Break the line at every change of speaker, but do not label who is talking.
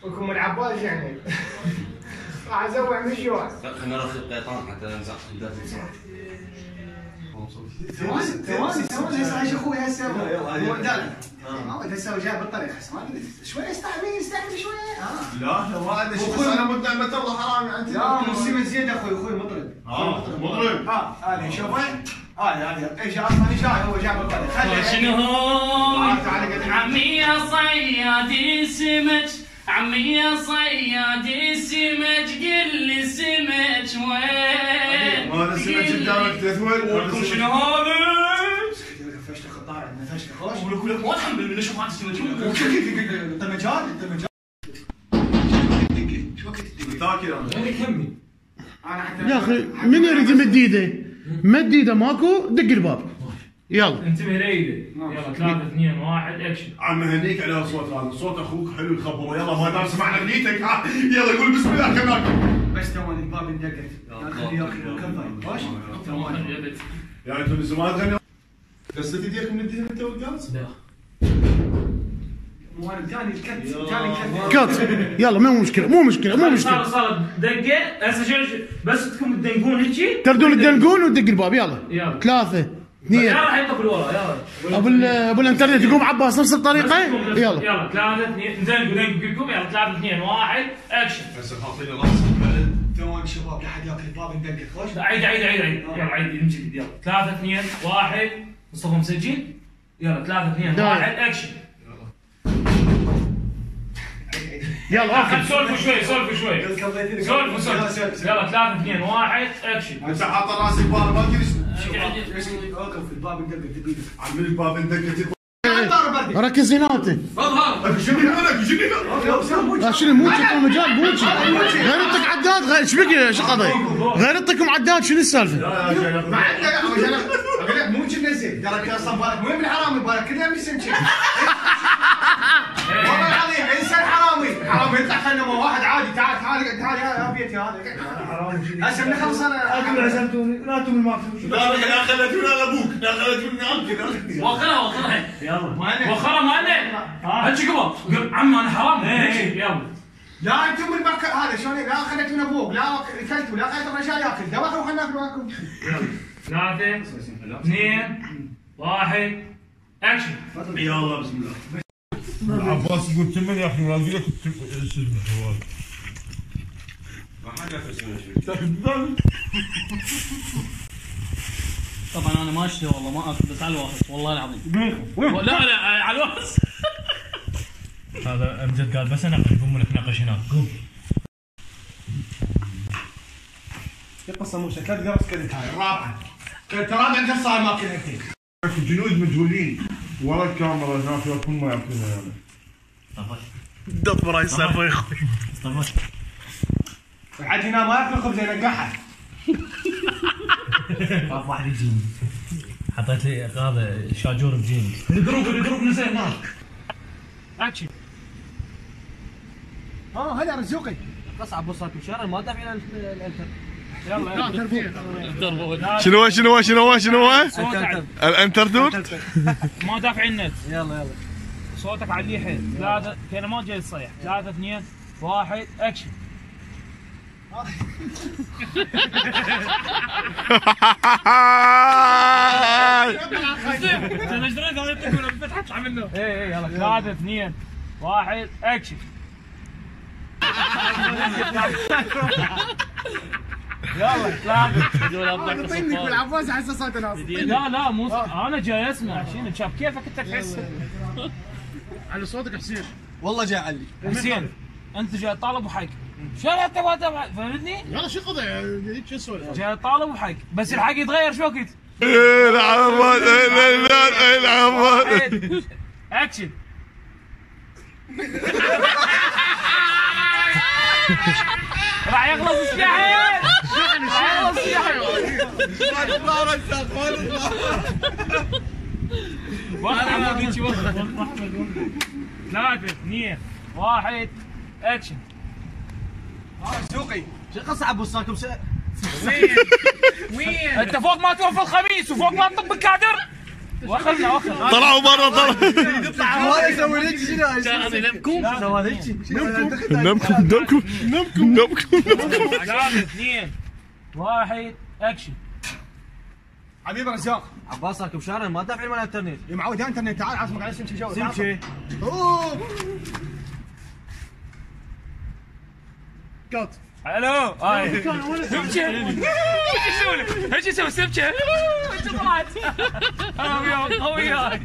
وكم العباس يعني راح ازوع مشوار.
خلينا ناخذ قيطان حتى ننزل بسرعه.
ثواني هسه ايش اخوي هسه هو دالك ما ودي اسوي جاي بالطريق هسه ما ادري شوي استعمل شوي.
لا ما ادري شو انا متى الله حرامي انت.
لا مصيبه زين اخوي مطرب.
مطرب.
هذه شوفه هذه ايش اصلا جاي هو جاي بالطريق.
شنو عمي يا صياد السمك عمي يا صياد السمك قل لي السمك وين؟
هذا السمك قدامك تثول.
شنو هذا؟
فشت خطار عندنا فشت خوش.
ولك ما تحمل منه شوف هذا السمك.
انت مجال شو وقت تدق؟
تاكل انا.
يا اخي من يريد يمد ايده؟ مد ايده ماكو دق الباب. يلا
انتبه ليده. يلا 3 2 1 اكشن.
عم هنيك على صوت هذا، صوت اخوك حلو يخبره. يلا ما دام سمعنا اغنيتك يلا قول بسم الله كمان.
بس تواني الباب اندقت. خليه ياكل كفايه. خوش؟ تواني.
يعني تونس ما تغني. دست ايديك من الدين انت والقاص؟
لا.
مو انا جاني الكت.
كات يلا مو مشكله.
صارت دقه هسه بس تكون تدنقون هيجي
تردون تدنقون ودق الباب. يلا 3 2
يلا راح يطق لورا. يلا
ابو الانترنت يقوم عباس نفس الطريقه. يلا
3 2 دنقوا. يلا 3 2 1 اكشن.
هسه حاطين راسك.
تواني شباب لحد ياكل الباب اندقت. خوش؟
عيد يلا عيد نمشي. يلا 3 2 1 مصطفى مسجل. يلا 3 2 1 اكشن.
يلا اخر
سولفوا شوي. يلا 3 2 1 اكشن.
انت حاط راسك بار ما ادري
اوقف الباب اندقت.
عم الباب اندقت.
ركز هناته. شنو موجي طول مجال موجي غير يعطيك عداد. ايش بك شو قضيه؟ غير يعطيكم عداد شنو السالفه؟
ما عنده اقول لك مو نزل ترى اصلا بالك وين بالحرامي بالك كل يوم يسم شيء. والله العظيم انسان حرامي يطلع خلنا واحد عادي. تعال يا بيتي هذا هسه بنخلص انا اقول عزمتوني لا تم الماكل.
لا خليتوني على ابوك لا خليتوني عنك.
وخرها وخرها ما هاتش قبل عم انا حرام. يلا
لا انتم الماكل هذا شلون لا خليت من ابوك لا اكلتوا لا خليت الرجال ياكل ذبحوا خلينا ناكل معكم.
3 2 1 اكشن.
يلا بسم الله. العباس يقول تمن يا اخي ما اقول لك شو اسمه ما حاجه اسمه.
طبعا انا ما اشتري والله ما اكل بس على الواحد والله العظيم. لا على الواحد. هذا امجد قال بس اناقش. قوم لك ناقش هناك قوم.
في قصه مو ثلاث قرص كذا. هاي الرابعه كانت رابع قصه ما كنت.
جنود مجهولين ورا الكاميرا هناك ياكلون ما ياكلون يعني.
دط براي السالفه يا اخوي.
عاد هنا ما ياكل خبز ينقحها.
طاف واحد يجيني حطيت لي هذا شاجور بجيني. الجروب نزل هناك. اكشن.
هلا رزوقي.
قصعب بصات مشاري ما دافع الانتر. يلا
شنو الانترتور
ما دافع النت. يلا صوتك عليه حيل. 3 كان ما جاي يصيح. 3 2 1 اكشن. انا ايش دريت هذا يطلع فتحت منه. اي يلا 3 2 1 اكشن. يلا 3
طينك بالعباس احس صوت ناس.
لا مو انا جاي اسمع. شنو شاف كيفك انت تحس
على صوتك حسين.
والله جاي علي
حسين انت جاي طالب وحق. شو انت فهمتني؟
لا شو قضيه شو السوالف؟
جاي طالب وحق بس الحق يتغير شو وقت؟
العباس
اكشن. راح يخلص الشحن. راح يخلص الشحن. 3 2 1 اكشن.
سوقي شو قصة ابو صاكم
وين انت فوق ما توفى الخميس وفوق ما تطب الكادر. واخرنا
طلعوا برا طلعوا.
هذا يسوي لك شنو؟
نمكم.
3 2 1 اكشن.
حبيبي رزاق
عباس راكب شارع ما دافعين مال الانترنت.
يا معود يا انترنت تعال عازمك على سمشي جو
سمشي.
كات
الو هاي سمشة ايش يسوي؟ ايش يسوي سمشة؟ انت طلعت. انا وياك.